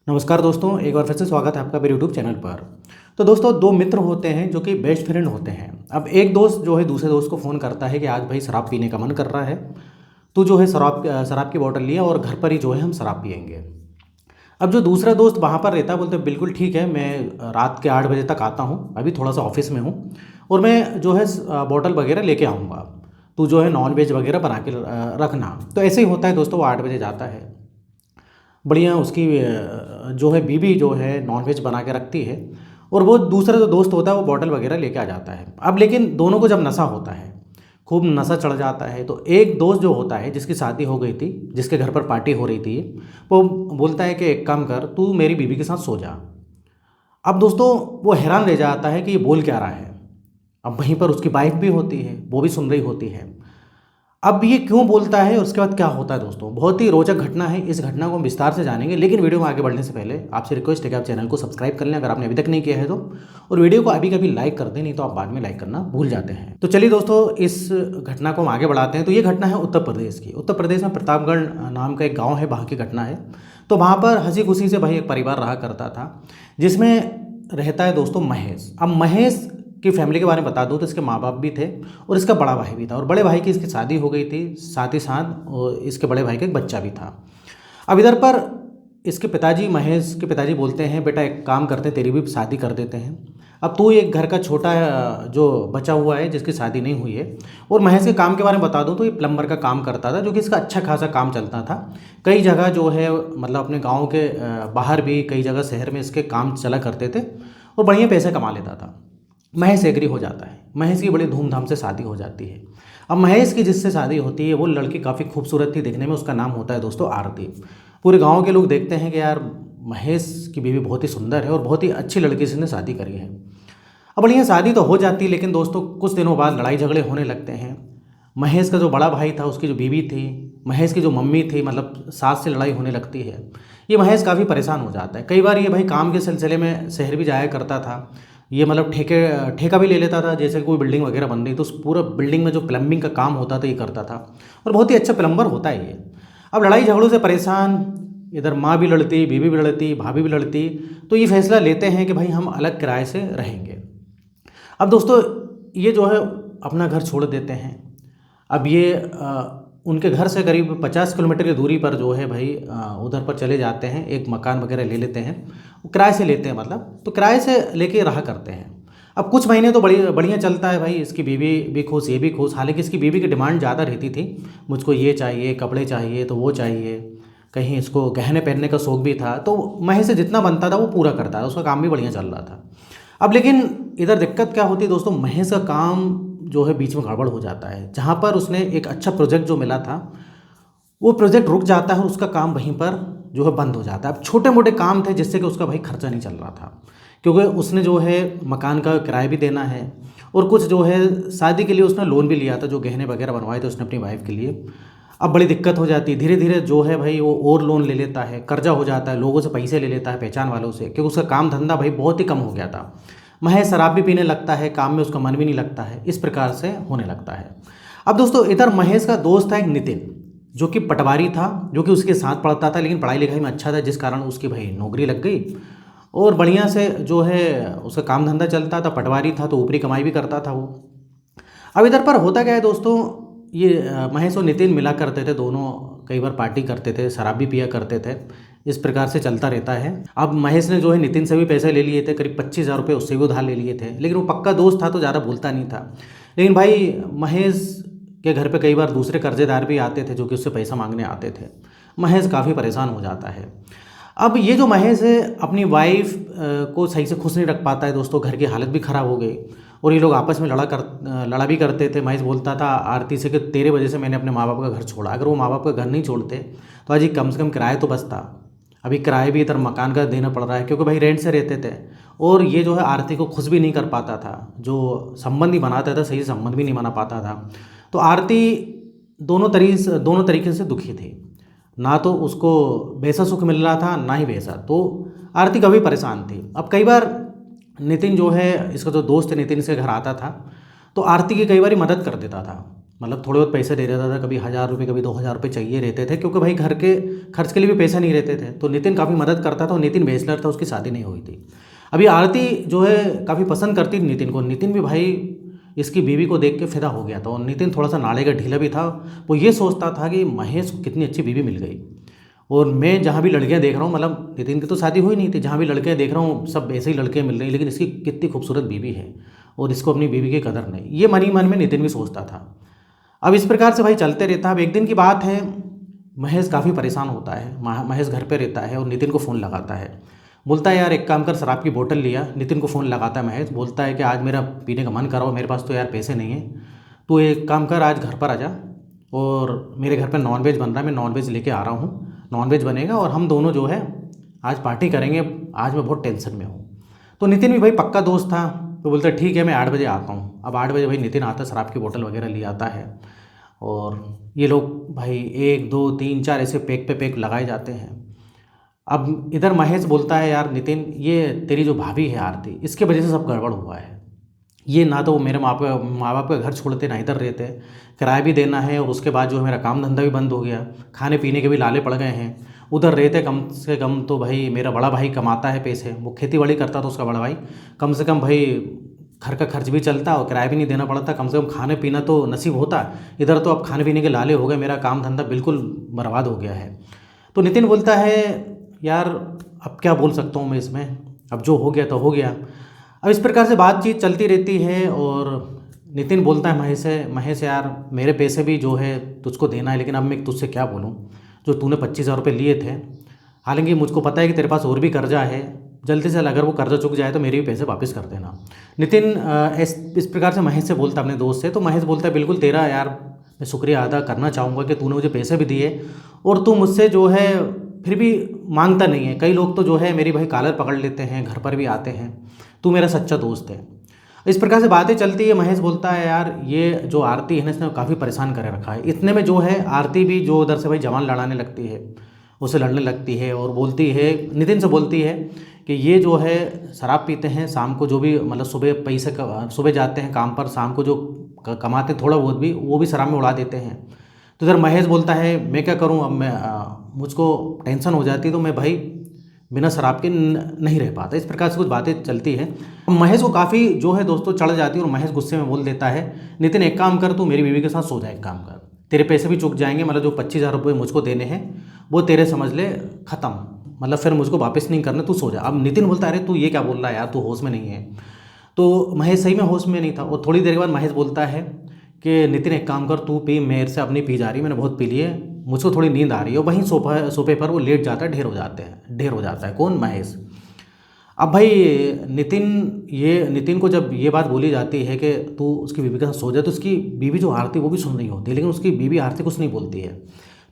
नमस्कार दोस्तों, एक बार फिर से स्वागत है आपका मेरे यूट्यूब चैनल पर। तो दोस्तों, दो मित्र होते हैं जो कि बेस्ट फ्रेंड होते हैं। अब एक दोस्त जो है दूसरे दोस्त को फ़ोन करता है कि आज भाई शराब पीने का मन कर रहा है, तो जो है शराब की बोतल लिया और घर पर ही जो है हम शराब पियेंगे। अब जो दूसरा दोस्त वहाँ पर रहता है बोलते बिल्कुल ठीक है, मैं रात के 8 बजे तक आता हूँ, अभी थोड़ा सा ऑफिस में हूँ और मैं जो है बोतल वगैरह लेके आऊँगा, तू जो है नॉन वेज वगैरह बना के रखना। तो ऐसे ही होता है दोस्तों, वो 8 बजे जाता है, बढ़िया उसकी जो है बीवी जो है नॉनवेज बना के रखती है और वो दूसरा जो दोस्त होता है वो बॉटल वगैरह लेके आ जाता है। अब लेकिन दोनों को जब नशा होता है, खूब नशा चढ़ जाता है, तो एक दोस्त जो होता है जिसकी शादी हो गई थी, जिसके घर पर पार्टी हो रही थी, वो बोलता है कि एक काम कर, तू मेरी बीवी के साथ सो जा। अब दोस्तों वो हैरान रह जाता है कि ये बोल क्या रहा है। अब वहीं पर उसकी वाइफ भी होती है, वो भी सुन रही होती है। अब ये क्यों बोलता है और उसके बाद क्या होता है दोस्तों, बहुत ही रोचक घटना है। इस घटना को हम विस्तार से जानेंगे, लेकिन वीडियो में आगे बढ़ने से पहले आपसे रिक्वेस्ट है कि आप चैनल को सब्सक्राइब कर लें अगर आपने अभी तक नहीं किया है तो, और वीडियो को अभी कभी लाइक कर दें, नहीं तो आप बाद में लाइक करना भूल जाते हैं। तो चलिए दोस्तों, इस घटना को हम आगे बढ़ाते हैं। तो ये घटना है उत्तर प्रदेश की। उत्तर प्रदेश में प्रतापगढ़ नाम का एक गाँव है, वहाँ की घटना है। तो वहाँ पर हंसी खुशी से भाई एक परिवार रहा करता था, जिसमें रहता है दोस्तों महेश। अब महेश की फैमिली के बारे में बता दूं तो इसके माँ बाप भी थे और इसका बड़ा भाई भी था, और बड़े भाई की इसकी शादी हो गई थी, साथ ही साथ और इसके बड़े भाई का एक बच्चा भी था। अब इधर पर इसके पिताजी, महेश के पिताजी बोलते हैं बेटा एक काम करते हैं, तेरी भी शादी कर देते हैं। अब तू एक घर का छोटा जो बचा हुआ है जिसकी शादी नहीं हुई है। और महेश के काम के बारे में बता दूं तो ये प्लम्बर का काम करता था, जो कि इसका अच्छा खासा काम चलता था। कई जगह जो है मतलब अपने गाँव के बाहर भी कई जगह शहर में इसके काम चला करते थे और बढ़िया पैसे कमा लेता था। महेश एग्री हो जाता है, महेश की बड़ी धूमधाम से शादी हो जाती है। अब महेश की जिससे शादी होती है वो लड़की काफ़ी खूबसूरत थी दिखने में, उसका नाम होता है दोस्तों आरती। पूरे गांव के लोग देखते हैं कि यार महेश की बीवी बहुत ही सुंदर है और बहुत ही अच्छी लड़की से इसने शादी करी है। अब बढ़िया शादी तो हो जाती है, लेकिन दोस्तों कुछ दिनों बाद लड़ाई झगड़े होने लगते हैं। महेश का जो बड़ा भाई था, उसकी जो बीवी थी, महेश की जो मम्मी थी, मतलब सास से लड़ाई होने लगती है। ये महेश काफ़ी परेशान हो जाता है। कई बार ये भाई काम के सिलसिले में शहर भी जाया करता था। ये मतलब ठेका भी ले लेता था, जैसे कोई बिल्डिंग वगैरह बन रही तो उस पूरा बिल्डिंग में जो प्लम्बिंग का काम होता था ये करता था, और बहुत ही अच्छा प्लम्बर होता है ये। अब लड़ाई झगड़ों से परेशान, इधर माँ भी लड़ती, बीवी भी लड़ती, भाभी भी लड़ती, तो ये फैसला लेते हैं कि भाई हम अलग किराए से रहेंगे। अब दोस्तों ये जो है अपना घर छोड़ देते हैं। अब ये उनके घर से करीब 50 किलोमीटर की दूरी पर जो है भाई उधर पर चले जाते हैं, एक मकान वगैरह ले लेते हैं, वो किराए से लेते हैं मतलब, तो किराए से लेके रहा करते हैं। अब कुछ महीने तो बढ़िया चलता है भाई, इसकी बीवी भी खुश, ये भी खुश। हालांकि इसकी बीवी की डिमांड ज़्यादा रहती थी, मुझको ये चाहिए, कपड़े चाहिए तो वो चाहिए, कहीं इसको गहने पहनने का शौक भी था। तो महेश से जितना बनता था वो पूरा करता था, उसका काम भी बढ़िया चल रहा था। अब लेकिन इधर दिक्कत क्या होती है दोस्तों, महेश का काम जो है बीच में गड़बड़ हो जाता है। जहाँ पर उसने एक अच्छा प्रोजेक्ट जो मिला था वो प्रोजेक्ट रुक जाता है, उसका काम वहीं पर जो है बंद हो जाता है। अब छोटे मोटे काम थे जिससे कि उसका भाई खर्चा नहीं चल रहा था, क्योंकि उसने जो है मकान का किराया भी देना है और कुछ जो है शादी के लिए उसने लोन भी लिया था, जो गहने वगैरह बनवाए थे उसने अपनी वाइफ के लिए। अब बड़ी दिक्कत हो जाती है, धीरे धीरे जो है भाई वो और लोन ले लेता है, कर्जा हो जाता है, लोगों से पैसे ले लेता है, पहचान वालों से, क्योंकि उसका काम धंधा भाई बहुत ही कम हो गया था। महेश शराब भी पीने लगता है, काम में उसका मन भी नहीं लगता है, इस प्रकार से होने लगता है। अब दोस्तों इधर महेश का दोस्त था एक नितिन, जो कि पटवारी था, जो कि उसके साथ पढ़ता था, लेकिन पढ़ाई लिखाई में अच्छा था, जिस कारण उसकी भाई नौकरी लग गई और बढ़िया से जो है उसका काम धंधा चलता था। पटवारी था तो ऊपरी कमाई भी करता था वो। अब इधर पर होता क्या है दोस्तों, ये महेश और नितिन मिला करते थे, दोनों कई बार पार्टी करते थे, शराब भी पिया करते थे, इस प्रकार से चलता रहता है। अब महेश ने जो है नितिन से भी पैसे ले लिए थे, करीब 25,000 रुपये उससे भी उधार ले लिए थे, लेकिन वो पक्का दोस्त था तो ज़्यादा बोलता नहीं था। लेकिन भाई महेश के घर पे कई बार दूसरे कर्जेदार भी आते थे जो कि उससे पैसा मांगने आते थे। महेश काफ़ी परेशान हो जाता है। अब ये जो महेश है अपनी वाइफ को सही से खुश नहीं रख पाता है दोस्तों, घर की हालत भी ख़राब हो गई और ये लोग आपस में लड़ा भी करते थे। महेश बोलता था आरती से कि तेरे वजह से मैंने अपने माँ बाप का घर छोड़ा, अगर वो माँ बाप का घर नहीं छोड़ते तो आज कम से कम किराया तो बचता। अभी किराए भी इधर मकान का देना पड़ रहा है, क्योंकि भाई रेंट से रहते थे। और ये जो है आरती को खुश भी नहीं कर पाता था, जो संबंध ही बनाता था सही से संबंध भी नहीं बना पाता था। तो आरती दोनों तरीके से दुखी थी, ना तो उसको वैसा सुख मिल रहा था ना ही वैसा, तो आरती कभी परेशान थी। अब कई बार नितिन जो है, इसका जो दोस्त है नितिन, इसके घर आता था तो आरती की कई बार मदद कर देता था। मतलब थोड़े बहुत पैसे दे देता था, कभी 1000 रुपये कभी 2000 रुपये चाहिए रहते थे, क्योंकि भाई घर के खर्च के लिए भी पैसे नहीं रहते थे। तो नितिन काफ़ी मदद करता था और नितिन बैचलर था, उसकी शादी नहीं हुई थी। अभी आरती जो है काफ़ी पसंद करती थी नितिन को। नितिन भी भाई इसकी बीवी को देख के फिदा हो गया था, और नितिन थोड़ा सा नाले का ढीला भी था। वो ये सोचता था कि महेश को कितनी अच्छी बीवी मिल गई, और मैं जहाँ भी लड़कियाँ देख रहा हूँ, मतलब नितिन की तो शादी हुई नहीं थी, जहाँ भी लड़कियाँ देख रहा हूँ सब ऐसे ही लड़के मिल रही हैं, लेकिन इसकी कितनी खूबसूरत बीवी है और इसको अपनी बीवी की कदर नहीं। ये मन ही मन में नितिन भी सोचता था। अब इस प्रकार से भाई चलते रहता है। अब एक दिन की बात है, महेश काफ़ी परेशान होता है। महेश घर पे रहता है और नितिन को फ़ोन लगाता है। बोलता है यार एक काम कर, शराब की बोतल लिया। नितिन को फ़ोन लगाता है महेश, बोलता है कि आज मेरा पीने का मन कर रहा हो, मेरे पास तो यार पैसे नहीं हैं, तो एक काम कर आज घर पर आ जा, और मेरे घर पर नॉनवेज बन रहा है, मैं नॉनवेज लेके आ रहा हूँ, नॉनवेज बनेगा और हम दोनों जो है आज पार्टी करेंगे, आज मैं बहुत टेंशन में हूँ। तो नितिन भी भाई पक्का दोस्त था, तो बोलता है ठीक है मैं 8 बजे आता हूँ। अब 8 बजे भाई नितिन आता है, शराब की बोतल वगैरह ले आता है, और ये लोग भाई 1 2 3 4 ऐसे पैक पे पैक लगाए जाते हैं। अब इधर महेश बोलता है यार नितिन, ये तेरी जो भाभी है आरती, इसके वजह से सब गड़बड़ हुआ है। ये ना तो वो मेरे माँ बाप का घर छोड़ते ना इधर रहते, किराया भी देना है, और उसके बाद जो है मेरा काम धंधा भी बंद हो गया, खाने पीने के भी लाले पड़ गए हैं। उधर रहते कम से कम तो भाई मेरा बड़ा भाई कमाता है पैसे, वो खेती बाड़ी करता था उसका बड़ा भाई, कम से कम भाई घर का खर्च भी चलता और किराया भी नहीं देना पड़ता, कम से कम खाने पीना तो नसीब होता। इधर तो अब खाने पीने के लाले हो गए, मेरा काम धंधा बिल्कुल बर्बाद हो गया है। तो नितिन बोलता है यार अब क्या बोल सकता हूँ मैं इसमें, अब जो हो गया तो हो गया। अब इस प्रकार से बातचीत चलती रहती है, और नितिन बोलता है महेश से, महेश यार मेरे पैसे भी जो है तुझको देना है, लेकिन अब मैं तुझसे क्या बोलूँ, जो तूने 25,000 रुपये लिए थे, हालांकि मुझको पता है कि तेरे पास और भी कर्जा है, जल्दी से अगर वो कर्जा चुक जाए तो मेरे भी पैसे वापस कर देना। नितिन इस प्रकार से महेश से बोलता अपने दोस्त से। तो महेश बोलता है बिल्कुल तेरा यार मैं शुक्रिया अदा करना चाहूँगा कि तूने मुझे पैसे भी दिए, और तू मुझसे जो है फिर भी मांगता नहीं है। कई लोग तो जो है मेरी भाई कॉलर पकड़ लेते हैं, घर पर भी आते हैं, तू मेरा सच्चा दोस्त है। इस प्रकार से बातें चलती है। महेश बोलता है यार ये जो आरती है ना, इसने काफ़ी परेशान करे रखा है। इतने में जो है आरती भी जो उधर से भाई जवान लड़ाने लगती है, उससे लड़ने लगती है, और बोलती है नितिन से बोलती है कि ये जो है शराब पीते हैं शाम को, जो भी मतलब सुबह पैसे सुबह जाते हैं काम पर, शाम को जो कमाते हैं थोड़ा बहुत भी, वो भी शराब में उड़ा देते हैं। तो इधर महेश बोलता है मैं क्या करूं, अब मैं मुझको टेंशन हो जाती, तो मैं भाई बिना शराब के नहीं रह पाता। इस प्रकार से कुछ बातें चलती है। महेश को काफ़ी जो है दोस्तों चढ़ जाती है, और महेश गुस्से में बोल देता है नितिन एक काम कर, तू मेरी बीवी के साथ सो जा, एक काम कर, तेरे पैसे भी चुक जाएंगे, मतलब जो 25,000 रुपये मुझको देने हैं वो तेरे समझ ले ख़त्म, मतलब फिर मुझको वापस नहीं करना, तू सो जा। अब नितिन बोलता है अरे तू ये क्या बोल रहा है यार, तू होश में नहीं है। तो महेश सही में होश में नहीं था, और थोड़ी देर के बाद महेश बोलता है कि नितिन एक काम कर, तू पी, मेरे से अपनी पी जा रही, मैंने बहुत पी ली है, मुझको थोड़ी नींद आ रही है। वहीं सोफे पर वो लेट जाता है, ढेर हो जाता है। कौन? महेश। अब भाई नितिन को जब ये बात बोली जाती है कि तू उसकी बीवी के साथ सो जाए, तो उसकी बीवी जो आरती वो भी सुन रही होती है, लेकिन उसकी बीवी आरती कुछ नहीं बोलती है।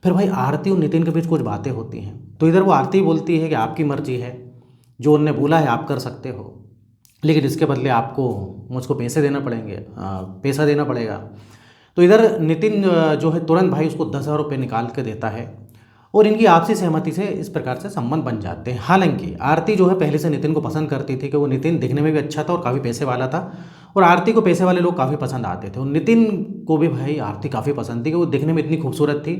फिर भाई आरती और नितिन के बीच कुछ बातें होती हैं। तो इधर वो आरती बोलती है कि आपकी मर्जी है, जो उनने बोला है आप कर सकते हो, लेकिन इसके बदले आपको मुझको पैसे देना पड़ेंगे, पैसा देना पड़ेगा। तो इधर नितिन जो है तुरंत भाई उसको 10,000 रुपये निकाल के देता है, और इनकी आपसी सहमति से इस प्रकार से संबंध बन जाते हैं। हालांकि आरती जो है पहले से नितिन को पसंद करती थी, कि वो नितिन दिखने में भी अच्छा था और काफ़ी पैसे वाला था, और आरती को पैसे वाले लोग काफ़ी पसंद आते थे। और नितिन को भी भाई आरती काफ़ी पसंद थी, कि वो दिखने में इतनी खूबसूरत थी।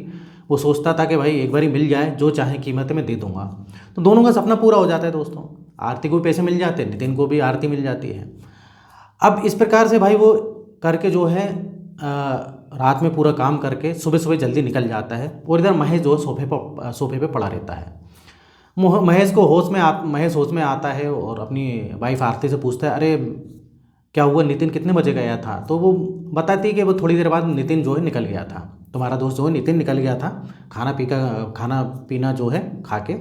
वो सोचता था कि भाई एक बार ही मिल जाए, जो चाहे कीमत में दे दूंगा। तो दोनों का सपना पूरा हो जाता है दोस्तों, आरती को भी पैसे मिल जाते हैं, नितिन को भी आरती मिल जाती है। अब इस प्रकार से भाई वो करके जो है रात में पूरा काम करके सुबह सुबह जल्दी निकल जाता है, और इधर महेश जो है सोफे पे पड़ा रहता है। महेश होश में आता है, और अपनी वाइफ आरती से पूछता है अरे क्या हुआ, नितिन कितने बजे गया था? तो वो बताती है कि वो थोड़ी देर बाद नितिन जो है निकल गया था, तुम्हारा दोस्त जो है नितिन निकल गया था, खाना पीना जो है खा के।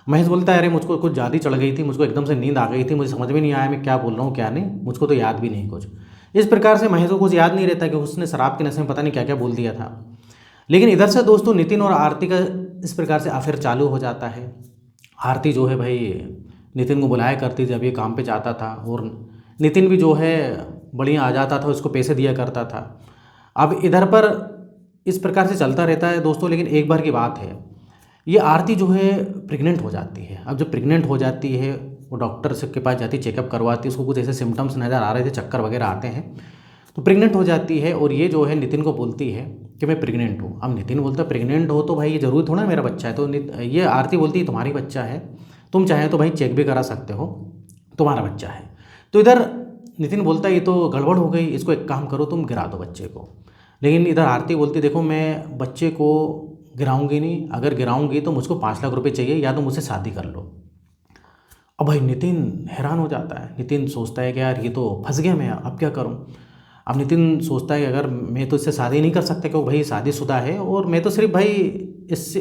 महेश बोलता है अरे मुझको कुछ ज़्यादा ही चढ़ गई थी, मुझको एकदम से नींद आ गई थी, मुझे समझ में नहीं आया मैं क्या बोल रहा हूँ क्या नहीं, मुझको तो याद भी नहीं कुछ। इस प्रकार से महेश को कुछ याद नहीं रहता कि उसने शराब के नशे में पता नहीं क्या क्या बोल दिया था। लेकिन इधर से दोस्तों नितिन और आरती का इस प्रकार से अफेयर चालू हो जाता है। आरती जो है भाई नितिन को बुलाया करती जब ये काम पे जाता था, और नितिन भी जो है बढ़िया आ जाता था, उसको पैसे दिया करता था। अब इधर पर इस प्रकार से चलता रहता है दोस्तों। लेकिन एक बार की बात है, ये आरती जो है प्रेग्नेंट हो जाती है। अब जब प्रेग्नेंट हो जाती है, वो डॉक्टर से के पास जाती, चेकअप करवाती, उसको कुछ ऐसे सिम्टम्स नज़र आ रहे थे, चक्कर वगैरह आते हैं। तो प्रेग्नेंट हो जाती है और ये जो है नितिन को बोलती है कि मैं प्रेग्नेंट हूँ। अब नितिन बोलता है प्रेग्नेंट हो तो भाई ये ज़रूरी थोड़ा मेरा बच्चा है। तो ये आरती बोलती है तुम्हारी बच्चा है, तुम चाहे तो भाई चेक भी करा सकते हो, तुम्हारा बच्चा है। तो इधर नितिन बोलता है ये तो गड़बड़ हो गई, इसको एक काम करो तुम गिरा दो बच्चे को। लेकिन इधर आरती बोलती देखो मैं बच्चे को गिराऊंगी नहीं, अगर गिराऊंगी तो मुझको 5 लाख रुपए चाहिए या तो मुझसे शादी कर लो। अब भाई नितिन हैरान हो जाता है। नितिन सोचता है कि यार ये तो फंस गया मैं, अब क्या करूं। अब नितिन सोचता है कि अगर मैं तो इससे शादी नहीं कर सकता क्योंकि भाई शादीशुदा है और मैं तो सिर्फ भाई इससे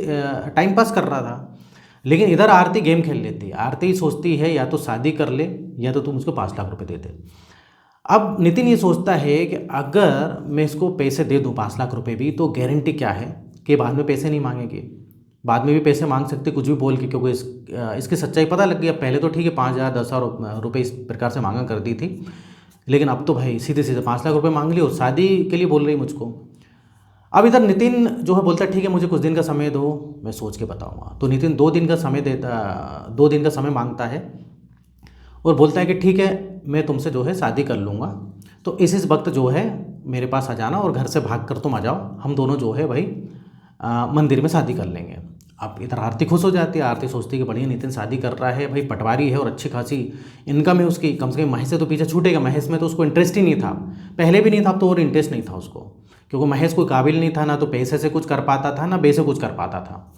टाइम पास कर रहा था। लेकिन इधर आरती गेम खेल लेती है। आरती सोचती है या तो शादी कर ले या तो तुम उसको 5 लाख रुपए दे दे। अब नितिन ये सोचता है कि अगर मैं इसको पैसे दे दूँ 5 लाख रुपए भी, तो गारंटी क्या है कि बाद में पैसे नहीं मांगेगी। बाद में भी पैसे मांग सकते कुछ भी बोल के, क्योंकि इसकी सच्चाई पता लग गई। अब पहले तो ठीक है 5,000 10,000 रुपये इस प्रकार से मांगा करती थी, लेकिन अब तो भाई सीधे सीधे 5 लाख रुपए मांग ली और शादी के लिए बोल रही मुझको। अब इधर नितिन जो है बोलता है ठीक है मुझे कुछ दिन का समय दो, मैं सोच के बताऊंगा। तो नितिन 2 दिन का समय देता, 2 दिन का समय मांगता है और बोलता है कि ठीक है मैं तुमसे जो है शादी कर लूँगा, तो इस वक्त जो है मेरे पास आ जाना और घर से भाग कर तुम आ जाओ, हम दोनों जो है भाई मंदिर में शादी कर लेंगे। अब इधर आरती खुश हो जाती है। आरती सोचती है कि बढ़िया नितिन शादी कर रहा है, भाई पटवारी है और अच्छी खासी इनकम है उसकी, कम से कम महेश से तो पीछे छूटेगा। महेश में तो उसको इंटरेस्ट ही नहीं था, पहले भी नहीं था, अब तो और इंटरेस्ट नहीं था उसको, क्योंकि महेश कोई काबिल नहीं था, ना तो पैसे से कुछ कर पाता था ना बेसे कुछ कर पाता था।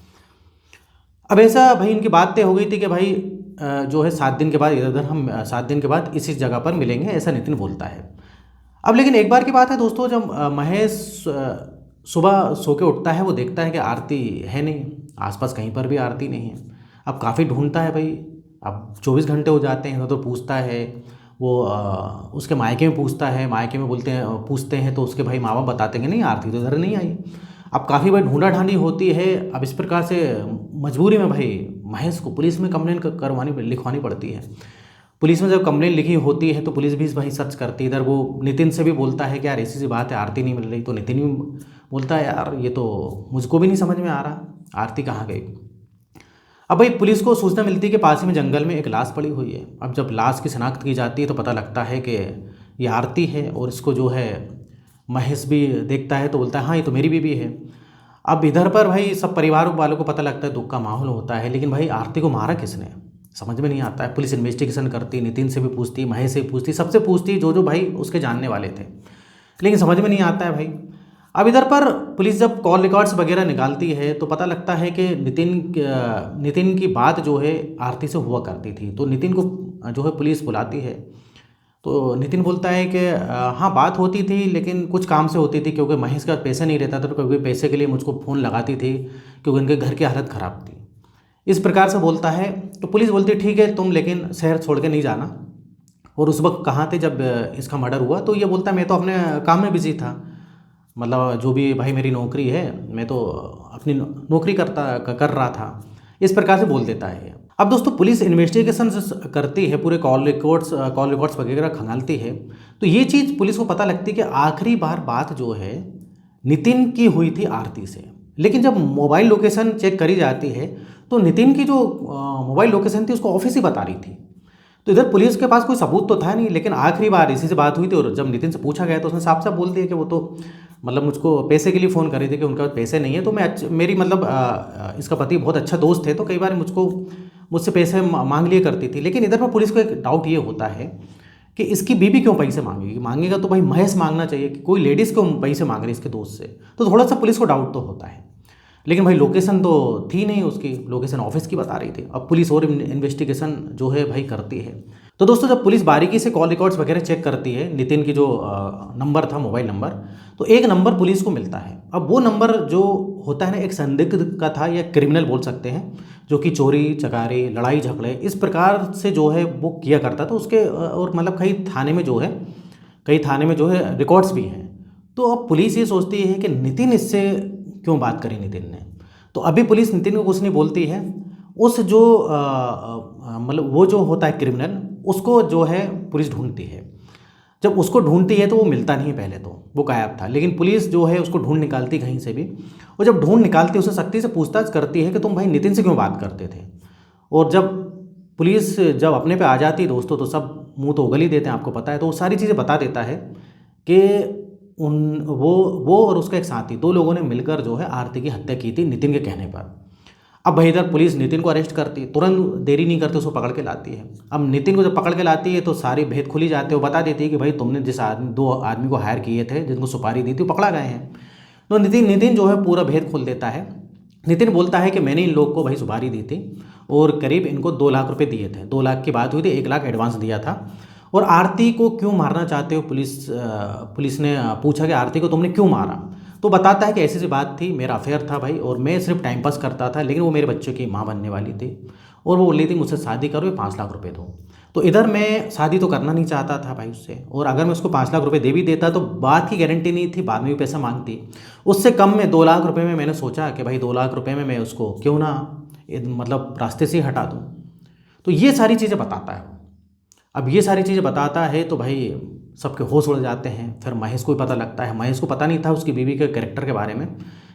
अब ऐसा भाई इनकी बात तय हो गई थी कि भाई जो है 7 दिन के बाद इधर हम 7 दिन के बाद इसी जगह पर मिलेंगे, ऐसा नितिन बोलता है। अब लेकिन एक बार की बात है दोस्तों, जब महेश सुबह सो के उठता है, वो देखता है कि आरती है नहीं, आसपास कहीं पर भी आरती नहीं है। अब काफ़ी ढूंढता है भाई, अब 24 घंटे हो जाते हैं, तो पूछता है वो उसके मायके में पूछता है, मायके में पूछते हैं तो उसके भाई माँ बाप बताते हैं कि नहीं आरती तो इधर नहीं आई। अब काफ़ी भाई ढूंढा ढांडी होती है। अब इस प्रकार से मजबूरी में भाई महेश को पुलिस में कंप्लेंट लिखवानी पड़ती है। पुलिस में जब कंप्लेंट लिखी होती है तो पुलिस भी भाई सर्च करती है। इधर वो नितिन से भी बोलता है कि यार ऐसी सी बात है आरती नहीं मिल रही, तो नितिन भी बोलता है यार ये तो मुझको भी नहीं समझ में आ रहा आरती कहाँ गई। अब भाई पुलिस को सूचना मिलती है कि पास ही में जंगल में एक लाश पड़ी हुई है। अब जब लाश की शिनाख्त की जाती है तो पता लगता है कि ये आरती है, और इसको जो है महेश भी देखता है तो बोलता है हाँ ये तो मेरी बीवी है। अब इधर पर भाई सब परिवार वालों को पता लगता है, दुख का माहौल होता है, लेकिन भाई आरती को मारा किसने समझ में नहीं आता है। पुलिस इन्वेस्टिगेशन करती, नितिन से भी पूछती, महेश से भी पूछती, सबसे पूछती जो भाई उसके जानने वाले थे, लेकिन समझ में नहीं आता है भाई। अब इधर पर पुलिस जब कॉल रिकॉर्ड्स वगैरह निकालती है तो पता लगता है कि नितिन की बात जो है आरती से हुआ करती थी। तो नितिन को जो है पुलिस बुलाती है, तो नितिन बोलता है कि हाँ बात होती थी लेकिन कुछ काम से होती थी, क्योंकि महेश के पास पैसे नहीं रहता था, तो कभी पैसे के लिए मुझको फ़ोन लगाती थी क्योंकि उनके घर की हालत ख़राब थी। इस प्रकार से बोलता है। तो पुलिस बोलती है ठीक है तुम लेकिन शहर छोड़ के नहीं जाना। और उस वक्त कहाँ थे जब इसका मर्डर हुआ, तो ये बोलता है मैं तो अपने काम में बिजी था, मतलब जो भी भाई मेरी नौकरी है मैं तो अपनी नौकरी कर रहा था, इस प्रकार से बोल देता है। अब दोस्तों पुलिस इन्वेस्टिगेशन करती है, पूरे कॉल रिकॉर्ड्स वगैरह खंगालती है, तो ये चीज़ पुलिस को पता लगती है कि आखिरी बार बात जो है नितिन की हुई थी आरती से। लेकिन जब मोबाइल लोकेशन चेक करी जाती है तो नितिन की जो मोबाइल लोकेशन थी उसको ऑफिस ही बता रही थी। तो इधर पुलिस के पास कोई सबूत तो था नहीं, लेकिन आखिरी बार इसी से बात हुई थी, और जब नितिन से पूछा गया तो उसने साफ साफ बोल दिया कि वो तो मतलब मुझको पैसे के लिए फ़ोन कर रही थी कि उनके पास पैसे नहीं है। तो मेरी मतलब इसका पति बहुत अच्छा दोस्त है, तो कई बार मुझसे पैसे मांग लिया करती थी। लेकिन इधर पर पुलिस को एक डाउट ये होता है कि इसकी बीवी क्यों पैसे मांगेगा तो भाई महेश मांगना चाहिए, कि कोई लेडीज़ क्यों पैसे मांग रही है इसके दोस्त से। तो थोड़ा सा पुलिस को डाउट तो होता है, लेकिन भाई लोकेशन तो थी नहीं, उसकी लोकेशन ऑफिस की बता रही थी। अब पुलिस और इन्वेस्टिगेशन जो है भाई करती है। तो दोस्तों जब पुलिस बारीकी से कॉल रिकॉर्ड्स वगैरह चेक करती है, नितिन की जो नंबर था मोबाइल नंबर, तो एक नंबर पुलिस को मिलता है। अब वो नंबर जो होता है ना एक संदिग्ध का था, या क्रिमिनल बोल सकते हैं, जो कि चोरी चकारी लड़ाई झगड़े इस प्रकार से जो है वो किया करता था उसके, और मतलब कई थाने में जो है रिकॉर्ड्स भी हैं। तो अब पुलिस ये सोचती है कि नितिन इससे क्यों बात करी नितिन ने। तो अभी पुलिस नितिन को कुछ नहीं बोलती है। उस जो मतलब वो जो होता है क्रिमिनल, उसको जो है पुलिस ढूंढती है। जब उसको ढूंढती है तो वो मिलता नहीं, पहले तो वो गायब था, लेकिन पुलिस जो है उसको ढूंढ निकालती कहीं से भी, और जब ढूंढ निकालती उसे सख्ती से पूछताछ करती है कि तुम भाई नितिन से क्यों बात करते थे। और जब पुलिस जब अपने पे आ जाती है दोस्तों, तो सब मुंह तो उगल ही देते हैं, आपको पता है, तो वो सारी चीज़ें बता देता है कि वो और उसका एक साथी, दो लोगों ने मिलकर जो है आरती की हत्या की थी नितिन के कहने पर। अब भाई इधर पुलिस नितिन को अरेस्ट करती, तुरंत देरी नहीं करते, उसको पकड़ के लाती है। अब नितिन को जब पकड़ के लाती है तो सारी भेद खुली जाते हैं, वो बता देती है कि भाई तुमने जिस दो आदमी को हायर किए थे, जिनको सुपारी दी थी, वो पकड़ा गए हैं। तो नितिन जो है पूरा भेद खोल देता है। नितिन बोलता है कि मैंने इन लोग को भाई सुपारी दी थी और करीब इनको 2 लाख रुपए दिए थे। 2 लाख की बात हुई थी, 1 लाख एडवांस दिया था। और आरती को क्यों मारना चाहते हो, पुलिस ने पूछा कि आरती को तुमने क्यों मारा। तो बताता है कि ऐसी सी बात थी, मेरा अफेयर था भाई, और मैं सिर्फ टाइम पास करता था, लेकिन वो मेरे बच्चे की माँ बनने वाली थी और वो बोल रही थी मुझसे शादी करो, ये 5 लाख रुपए दो। तो इधर मैं शादी तो करना नहीं चाहता था भाई उससे, और अगर मैं उसको 5 लाख रुपए दे भी देता तो बात की गारंटी नहीं थी, बाद में भी पैसा मांगती। उससे कम में 2 लाख रुपए में मैंने सोचा कि भाई 2 लाख रुपए में मैं उसको क्यों ना मतलब रास्ते से ही हटा दूँ। तो ये सारी चीज़ें बताता है। अब ये सारी चीज़ें बताता है तो भाई सबके होश उड़ जाते हैं। फिर महेश को भी पता लगता है, महेश को पता नहीं था उसकी बीवी के कैरेक्टर के बारे में,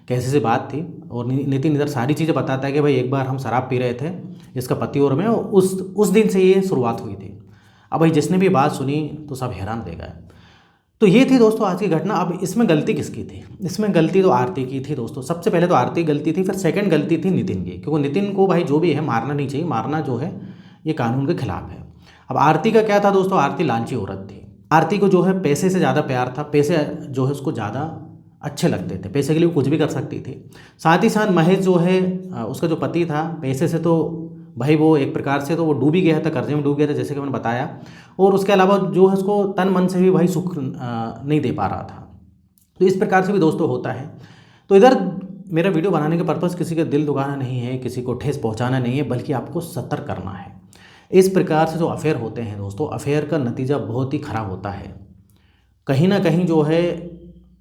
कैसे से बात थी। और नितिन इधर सारी चीज़ें बताता है कि भाई एक बार हम शराब पी रहे थे, इसका पति और मैं, उस दिन से ये शुरुआत हुई थी। अब भाई जिसने भी बात सुनी तो सब हैरान रह गए। तो ये थी दोस्तों आज की घटना। अब इसमें गलती किसकी थी? इसमें गलती तो आरती की थी दोस्तों। सबसे पहले तो आरती गलती थी, फिर सेकंड गलती थी नितिन की, क्योंकि नितिन को भाई जो भी है मारना नहीं चाहिए, मारना जो है ये कानून के खिलाफ है। अब आरती का क्या था दोस्तों, आरती लालची औरत थी। आरती को जो है पैसे से ज़्यादा प्यार था, पैसे जो है उसको ज़्यादा अच्छे लगते थे, पैसे के लिए वो कुछ भी कर सकती थी। साथ ही साथ महेश जो है उसका जो पति था, पैसे से तो भाई वो एक प्रकार से तो वो डूब ही गया था, कर्जे में डूब गया था, जैसे कि मैंने बताया। और उसके अलावा जो है उसको तन मन से भी भाई सुख नहीं दे पा रहा था। तो इस प्रकार से भी दोस्तों होता है। तो इधर मेरा वीडियो बनाने का पर्पज़ किसी का दिल दुखाना नहीं है, किसी को ठेस पहुंचाना नहीं है, बल्कि आपको सतर्क करना है। इस प्रकार से जो अफेयर होते हैं दोस्तों, अफेयर का नतीजा बहुत ही ख़राब होता है। कहीं ना कहीं जो है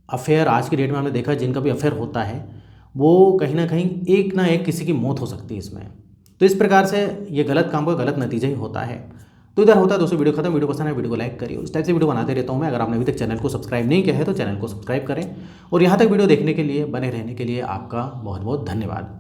अफेयर आज की डेट में हमने देखा, जिनका भी अफेयर होता है वो कहीं ना एक किसी की मौत हो सकती है इसमें। तो इस प्रकार से ये गलत काम का गलत नतीजा ही होता है। तो इधर होता है दोस्तों वीडियो खत्म। वीडियो पसंद है वीडियो को लाइक करिए, इस टाइप से वीडियो बनाते रहता हूँ मैं। अगर आपने अभी तक चैनल को सब्सक्राइब नहीं किया है तो चैनल को सब्सक्राइब करें, और यहाँ तक वीडियो देखने के लिए, बने रहने के लिए आपका बहुत बहुत धन्यवाद।